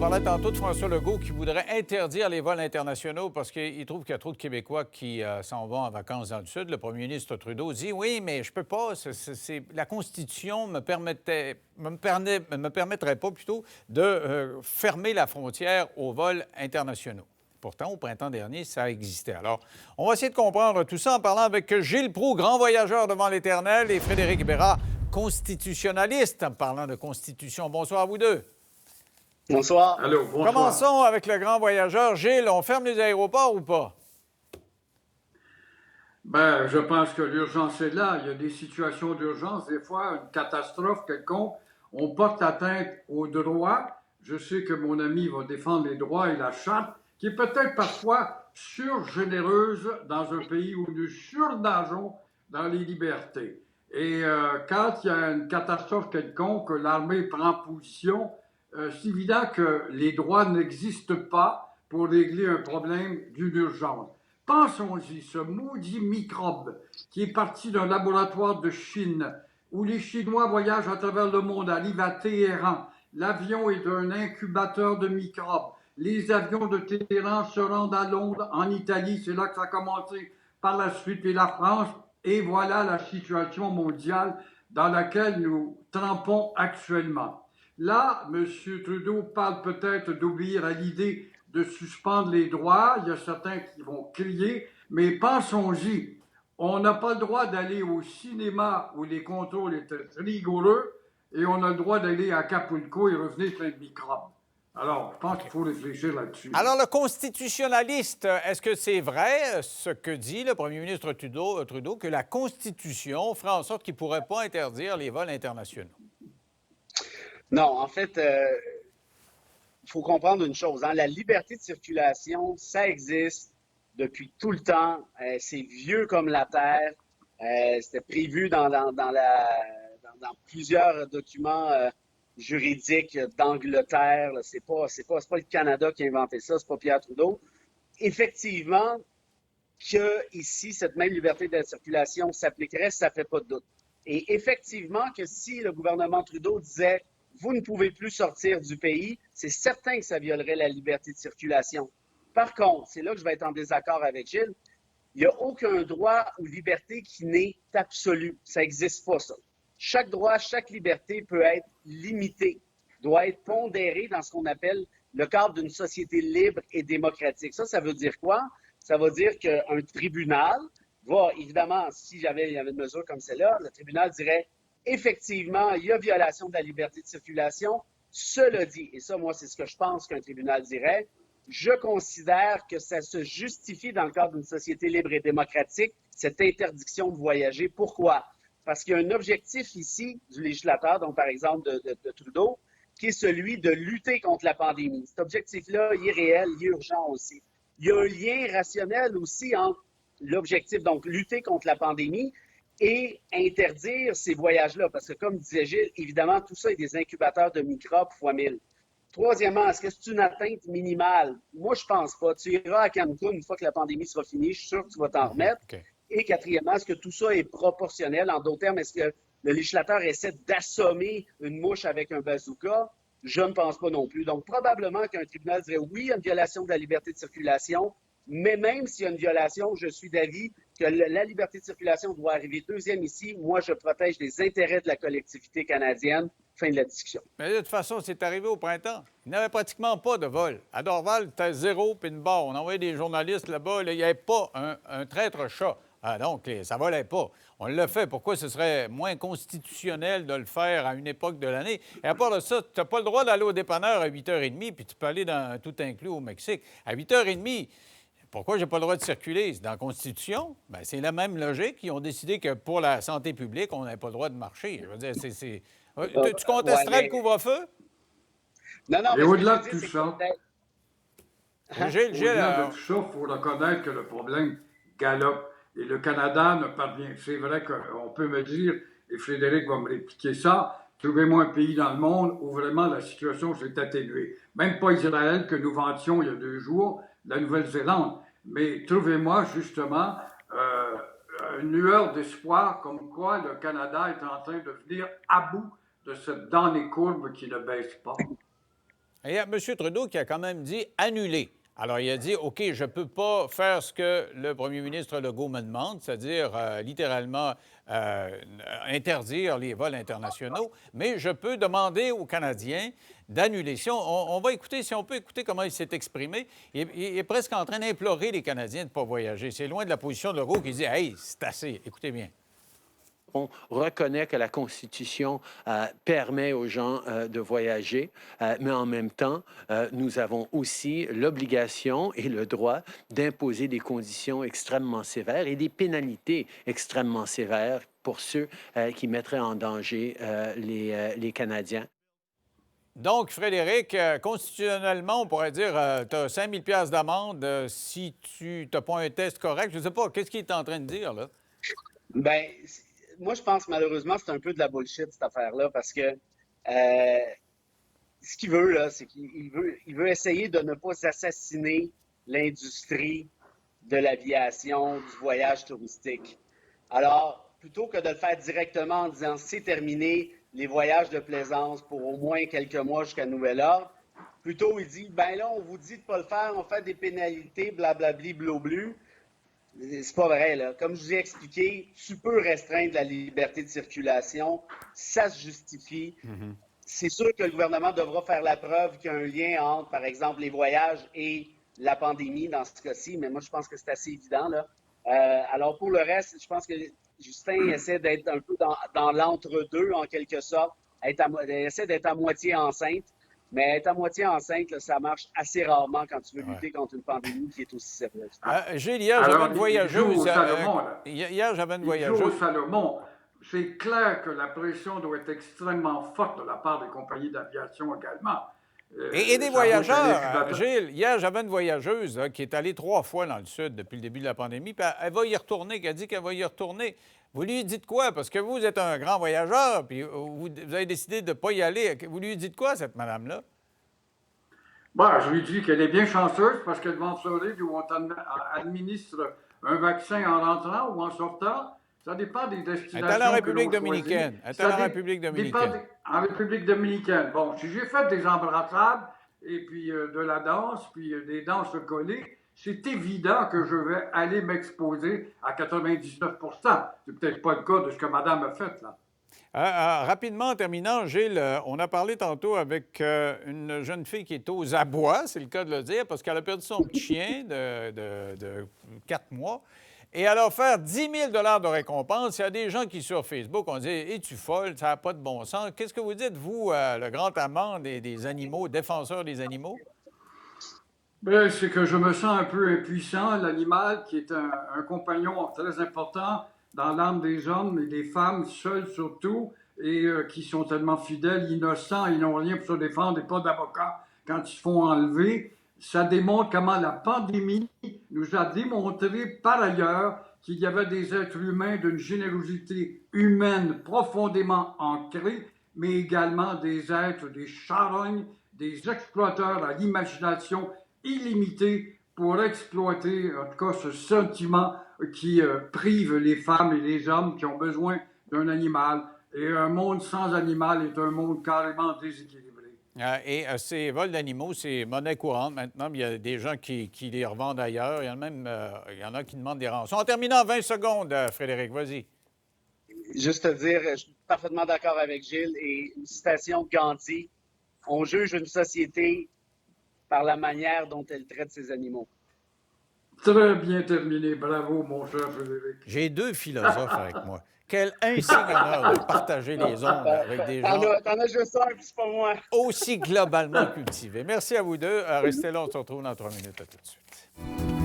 parlait tantôt de François Legault qui voudrait interdire les vols internationaux parce qu'il trouve qu'il y a trop de Québécois qui s'en vont en vacances dans le Sud. Le premier ministre Trudeau dit oui, mais je peux pas. La Constitution me permettrait pas plutôt de fermer la frontière aux vols internationaux. Pourtant, au printemps dernier, ça existait. Alors, on va essayer de comprendre tout ça en parlant avec Gilles Proulx, grand voyageur devant l'Éternel, et Frédéric Bérard, constitutionnaliste, en parlant de Constitution. Bonsoir à vous deux. Bonsoir. Allô, bonsoir. Commençons avec le grand voyageur. Gilles, on ferme les aéroports ou pas? Ben, je pense que l'urgence est là. Il y a des situations d'urgence. Des fois, une catastrophe quelconque, on porte atteinte aux droits. Je sais que mon ami va défendre les droits et la charte, qui est peut-être parfois surgénéreuse dans un pays où nous surnageons dans les libertés. Et quand il y a une catastrophe quelconque, l'armée prend position, c'est évident que les droits n'existent pas pour régler un problème d'une urgence. Pensons-y, ce maudit microbe qui est parti d'un laboratoire de Chine, où les Chinois voyagent à travers le monde, arrivent à Téhéran. L'avion est un incubateur de microbes. Les avions de Téhéran se rendent à Londres, en Italie, c'est là que ça a commencé, par la suite, et la France. Et voilà la situation mondiale dans laquelle nous trempons actuellement. Là, M. Trudeau parle peut-être d'obéir à l'idée de suspendre les droits. Il y a certains qui vont crier, mais pensons-y. On n'a pas le droit d'aller au cinéma où les contrôles étaient rigoureux et on a le droit d'aller à Acapulco et revenir plein de microbes. Alors, je pense qu'il faut réfléchir là-dessus. Alors, le constitutionnaliste, est-ce que c'est vrai ce que dit le premier ministre Trudeau que la Constitution ferait en sorte qu'il ne pourrait pas interdire les vols internationaux? Non, en fait, il faut comprendre une chose. Hein, la liberté de circulation, ça existe depuis tout le temps. C'est vieux comme la Terre. C'était prévu dans plusieurs documents juridiques d'Angleterre. C'est pas le Canada qui a inventé ça, c'est pas Pierre Trudeau. Effectivement, que ici, cette même liberté de circulation s'appliquerait, ça fait pas de doute. Et effectivement que si le gouvernement Trudeau disait vous ne pouvez plus sortir du pays, c'est certain que ça violerait la liberté de circulation. Par contre, c'est là que je vais être en désaccord avec Gilles, il n'y a aucun droit ou liberté qui n'est absolu. Ça n'existe pas, ça. Chaque droit, chaque liberté peut être limitée, doit être pondérée dans ce qu'on appelle le cadre d'une société libre et démocratique. Ça veut dire quoi? Ça veut dire qu'un tribunal va, évidemment, s'il y avait une mesure comme celle-là, le tribunal dirait effectivement, il y a violation de la liberté de circulation. Cela dit, et ça, moi, c'est ce que je pense qu'un tribunal dirait, je considère que ça se justifie dans le cadre d'une société libre et démocratique, cette interdiction de voyager. Pourquoi? Parce qu'il y a un objectif ici du législateur, donc par exemple de Trudeau, qui est celui de lutter contre la pandémie. Cet objectif-là, il est réel, il est urgent aussi. Il y a un lien rationnel aussi entre l'objectif, donc lutter contre la pandémie, et interdire ces voyages-là. Parce que, comme disait Gilles, évidemment, tout ça est des incubateurs de microbes fois 1000. Troisièmement, est-ce que c'est une atteinte minimale? Moi, je pense pas. Tu iras à Cancun une fois que la pandémie sera finie. Je suis sûr que tu vas t'en remettre. Okay. Et quatrièmement, est-ce que tout ça est proportionnel? En d'autres termes, est-ce que le législateur essaie d'assommer une mouche avec un bazooka? Je ne pense pas non plus. Donc, probablement qu'un tribunal dirait oui, il y a une violation de la liberté de circulation, mais même s'il y a une violation, je suis d'avis que la liberté de circulation doit arriver deuxième ici. Moi, je protège les intérêts de la collectivité canadienne. Fin de la discussion. Mais de toute façon, c'est arrivé au printemps. Il n'y avait pratiquement pas de vol. À Dorval, c'était zéro puis une barre. On envoyait des journalistes là-bas. Là, il n'y avait pas un traître chat. Ah, donc, ça ne volait pas. On l'a fait. Pourquoi ce serait moins constitutionnel de le faire à une époque de l'année? Et à part de ça, tu n'as pas le droit d'aller au dépanneur à 8h30 puis tu peux aller dans tout inclus au Mexique. À 8h30, pourquoi je n'ai pas le droit de circuler? C'est dans la Constitution. Bien, c'est la même logique. Ils ont décidé que pour la santé publique, on n'avait pas le droit de marcher. Je veux dire, tu contesterais le couvre-feu? Non. Et au-delà de tout ça, au-delà de tout ça, il faut reconnaître que le problème galope. Et le Canada ne parvient. C'est vrai qu'on peut me dire, et Frédéric va me répliquer ça, trouvez-moi un pays dans le monde où vraiment la situation s'est atténuée. Même pas Israël que nous vantions il y a 2 jours, la Nouvelle-Zélande. Mais trouvez-moi justement une lueur d'espoir comme quoi le Canada est en train de venir à bout de cette damnée courbe qui ne baisse pas. Il y a M. Trudeau qui a quand même dit annuler. Alors, il a dit, OK, je ne peux pas faire ce que le premier ministre Legault me demande, c'est-à-dire littéralement interdire les vols internationaux, mais je peux demander aux Canadiens d'annuler. Si on va écouter, si on peut écouter comment il s'est exprimé, il est presque en train d'implorer les Canadiens de ne pas voyager. C'est loin de la position de Legault qui dit, hey, c'est assez. Écoutez bien. On reconnaît que la Constitution permet aux gens de voyager, mais en même temps, nous avons aussi l'obligation et le droit d'imposer des conditions extrêmement sévères et des pénalités extrêmement sévères pour ceux qui mettraient en danger les Canadiens. Donc, Frédéric, constitutionnellement, on pourrait dire tu as 5 000 $ d'amende si tu n'as pas un test correct. Je ne sais pas, qu'est-ce qu'il est en train de dire, là? Bien, moi, je pense malheureusement c'est un peu de la bullshit, cette affaire-là, parce que ce qu'il veut, là, c'est qu'il veut essayer de ne pas assassiner l'industrie de l'aviation, du voyage touristique. Alors, plutôt que de le faire directement en disant c'est terminé, les voyages de plaisance pour au moins quelques mois jusqu'à nouvel ordre, plutôt il dit, ben là, on vous dit de ne pas le faire, on fait des pénalités, blablabli, blablu. C'est pas vrai, là. Comme je vous ai expliqué, tu peux restreindre la liberté de circulation, ça se justifie. C'est sûr que le gouvernement devra faire la preuve qu'il y a un lien entre, par exemple, les voyages et la pandémie dans ce cas-ci, mais moi, je pense que c'est assez évident, là. Alors, pour le reste, je pense que Justin essaie d'être un peu dans l'entre-deux, en quelque sorte. Essaie d'être à moitié enceinte. Mais être à moitié enceinte, là, ça marche assez rarement quand tu veux lutter contre une pandémie qui est aussi sérieuse. Gilles, hier, j'avais une voyageuse. Hier, j'avais une voyageuse. Au Salomon, c'est clair que la pression doit être extrêmement forte de la part des compagnies d'aviation également. Et des voyageurs. Gilles, hier, j'avais une voyageuse qui est allée 3 fois dans le Sud depuis le début de la pandémie, puis elle va y retourner, qui a dit qu'elle va y retourner. Vous lui dites quoi? Parce que vous êtes un grand voyageur, puis vous avez décidé de ne pas y aller. Vous lui dites quoi, cette madame-là? Bon, je lui dis qu'elle est bien chanceuse parce qu'elle va en Floride où on administre un vaccin en rentrant ou en sortant. Ça dépend des destinations. Elle est en République dominicaine. Elle est en République dominicaine. En République dominicaine. Bon, si j'ai fait des embrassades et puis de la danse, puis des danses collées, c'est évident que je vais aller m'exposer à 99 %. C'est peut-être pas le cas de ce que madame a fait, là. Rapidement, en terminant, Gilles, on a parlé tantôt avec une jeune fille qui est aux abois, c'est le cas de le dire, parce qu'elle a perdu son petit chien de 4 mois. Et elle a offert 10 000 $ de récompense. Il y a des gens qui, sur Facebook, ont dit « Es-tu folle? Ça n'a pas de bon sens. » Qu'est-ce que vous dites, vous, le grand amant des animaux, défenseur des animaux? Bien, c'est que je me sens un peu impuissant. L'animal, qui est un compagnon très important dans l'âme des hommes et des femmes, seuls surtout, et qui sont tellement fidèles, innocents, ils n'ont rien pour se défendre et pas d'avocat quand ils se font enlever. Ça démontre comment la pandémie nous a démontré par ailleurs qu'il y avait des êtres humains d'une générosité humaine profondément ancrée, mais également des êtres, des charognes, des exploiteurs à l'imagination illimitée pour exploiter, en tout cas, ce sentiment qui prive les femmes et les hommes qui ont besoin d'un animal. Et un monde sans animal est un monde carrément déséquilibré. Et ces vols d'animaux, c'est monnaie courante maintenant. Il y a des gens qui les revendent ailleurs. Il y en a qui demandent des rançons. En terminant, 20 secondes, Frédéric, vas-y. Juste te dire, je suis parfaitement d'accord avec Gilles. Et une citation de Gandhi, « On juge une société par la manière dont elle traite ses animaux. » Très bien terminé. Bravo, mon cher Frédéric. J'ai 2 philosophes avec moi. Quel insigne honneur de partager les ondes avec des gens T'en as juste un, puis c'est pas moi. aussi globalement cultivés. Merci à vous deux. Restez là, on se retrouve dans 3 minutes. À tout de suite.